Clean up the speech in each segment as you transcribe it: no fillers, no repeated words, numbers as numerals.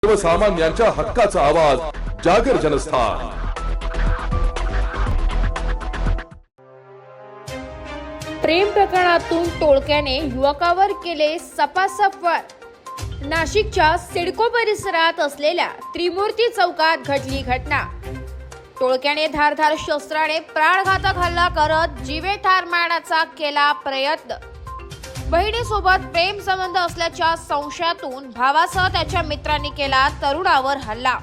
सर्वसामान्यांच्या हक्काचा आवाज जागर जनस्थान। प्रेम प्रकरणातून टोळक्याने युवकावर केले सपासप वार। नाशिकच्या सिडको परिसरात असलेल्या त्रिमूर्ती चौकात घडली घटना। टोळक्याने धारधार शस्त्राने प्राणघातक हल्ला करत जीवे ठार मारण्याचा केला प्रयत्न। बहिणीसोबत प्रेम संबंध असल्याच्या संशयातून भावासह त्याच्या मित्रांनी केला तरुणावर हल्ला।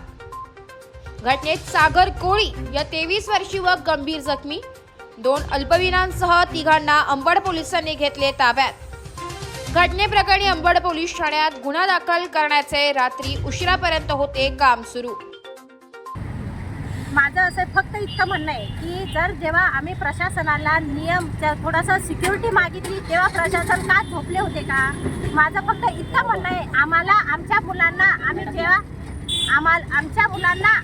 घटनेत सागर कोळी या 23 वर्षीय व गंभीर जखमी, 2 अल्पविरांसह तिघांना अंबड पोलिसांनी घेतले ताब्यात। घटनेप्रकरणी अंबड पोलीस ठाण्यात गुन्हा दाखल करण्याचे रात्री उशिरापर्यंत होते काम सुरू। माझं असं फक्त इतकं म्हणणं आहे की जर जेव्हा आम्ही प्रशासनाला नियम थोडासा सिक्युरिटी मागितली तेव्हा प्रशासन का झोपले होते का? माझं फक्त इतकं म्हणणं आहे, आम्हाला आमच्या मुलांना आमच्या मुलांना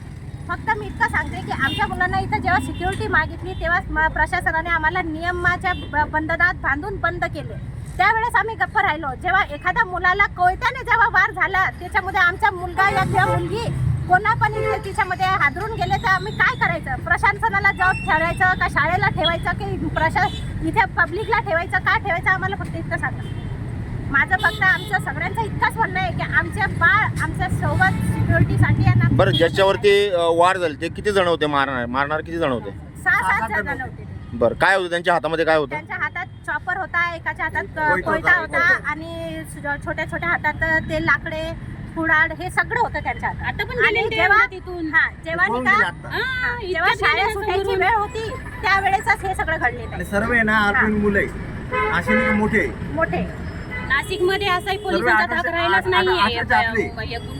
फक्त मी इतकं सांगते की आमच्या मुलांना इथं जेव्हा सिक्युरिटी मागितली तेव्हा प्रशासनाने आम्हाला नियमाच्या बंधनात बांधून बंद केले। त्यावेळेस आम्ही गप्प राहिलो। जेव्हा एखाद्या मुलाला कोयत्याने जेव्हा वार झाला त्याच्यामध्ये आमचा मुलगा या किंवा मुलगी कोणा पण तिच्यामध्ये हादरून गेले तर आम्ही काय करायचं? प्रशासनाला जॉब ठेवायचं का शाळेला ठेवायचं की इथे पब्लिकला ठेवायचं का ठेवायचं? आम्हाला फक्त इतकं सांगा। माझं फक्त आमचं सगळ्यांचं इतकंच म्हणणं आहे की आमच्या बाळ आमच्या सोबत सिक्युरिटीसाठी आहे ना। बरं, ज्याच्यावरती वार झाले ते किती जण होते? मारणार किती जण होते? 6-7 जण होते। बरं, काय होतं त्यांच्या हातामध्ये? काय होतं त्यांच्या हातात चॉपर होता, एकाच्या हातात कोयता होता आणि छोट्या छोट्या हातात ते लाकडे कुडाड हे सगळं होतं त्यांच्या हातात। आता पण जेव्हा शाळेत सुटायची वेळ होती त्यावेळेसच हे सगळं घडलेलं आहे। सर्व आहे ना अर्जुन मुलं आहे, असे नाही मोठे नाशिकमध्ये असाही पोलिसांचा धाक राहिलाच नाहीये।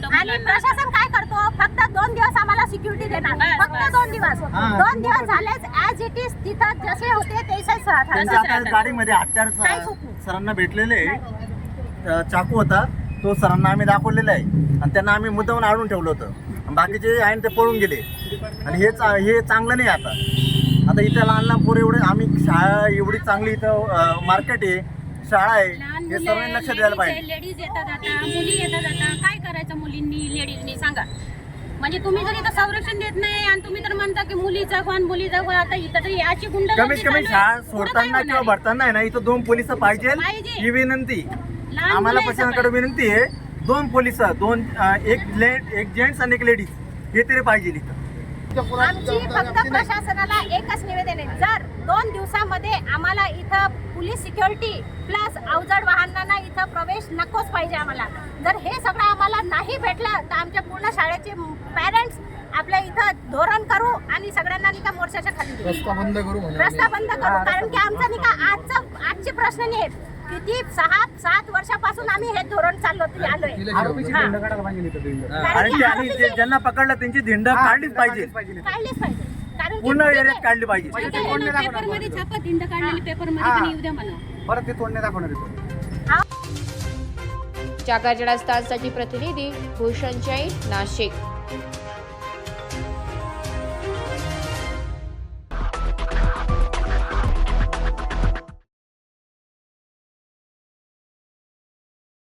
आणि प्रशासन काय करतो? फक्त 2 दिवस आम्हाला सिक्युरिटी देणार, फक्त 2 दिवस। 2 दिवस झालेच ॲज इट इज तिथं जसे होते तसेच राहतात। गाडीमध्ये हत्यार सरांना भेटलेले, चाकू होता तो सरांना आम्ही दाखवलेला आहे आणि त्यांना आम्ही मुद्दामून आणून ठेवलं होतं। बाकीचे आहे ते पळून गेले आणि हे चांगलं नाही। आता इथं लहान लहान पोरं एवढे, आम्ही शाळा एवढी चांगली इथं मार्केट आहे, शाळा आहे, हे सर्व लक्ष द्यायला पाहिजे। लेडीज येतात जाता, मुली येतात जाता, काय करायचं मुलींनी लेडीजनी सांगा? म्हणजे तुम्ही जर इथं संरक्षण देत नाही आणि तुम्ही तर म्हणता की मुलीचा कोण आता इथं तरी याची गुंड कमीत कमी शाळा सोडताना किंवा भरताना आहे ना इथं 2 पोलिस पाहिजे ही विनंती आम्हाला प्रशासनाकडे विनंती आहे। 2 पोलिस, एक जेंट्स आणि एक लेडीज हे तरी पाहिजे इथं। आमची फक्त प्रशासनाला एकच निवेदन आहे, जर 2 दिवसामध्ये आम्हाला इथं पोलीस सिक्युरिटी प्लस अवजड वाहनांना इथं प्रवेश नकोच पाहिजे आम्हाला। जर हे सगळं आम्हाला नाही भेटलं तर आमच्या पूर्ण शाळेचे पॅरेंट्स आपल्या इथं धोरण करू आणि सगळ्यांना नाही का मोर्चाच्या खाली रस्ता बंद करू। कारण की आमचा नाही का आजचे प्रश्न नाही आहेत, किती 6-7 वर्षापासून आम्ही हे धोरण आलोय। आणि ज्यांना पकडलं त्यांची धिंड काढलीच पाहिजे, कारण पूर्ण एरियात काढली पाहिजे। पेपरमध्ये छापा, धिंड काढलेली पेपरमध्ये पण येऊ द्या मला। परत ते तोडणे दाखवणार। जागर जनस्थानसाठी प्रतिनिधी भूषण जैन, नाशिक।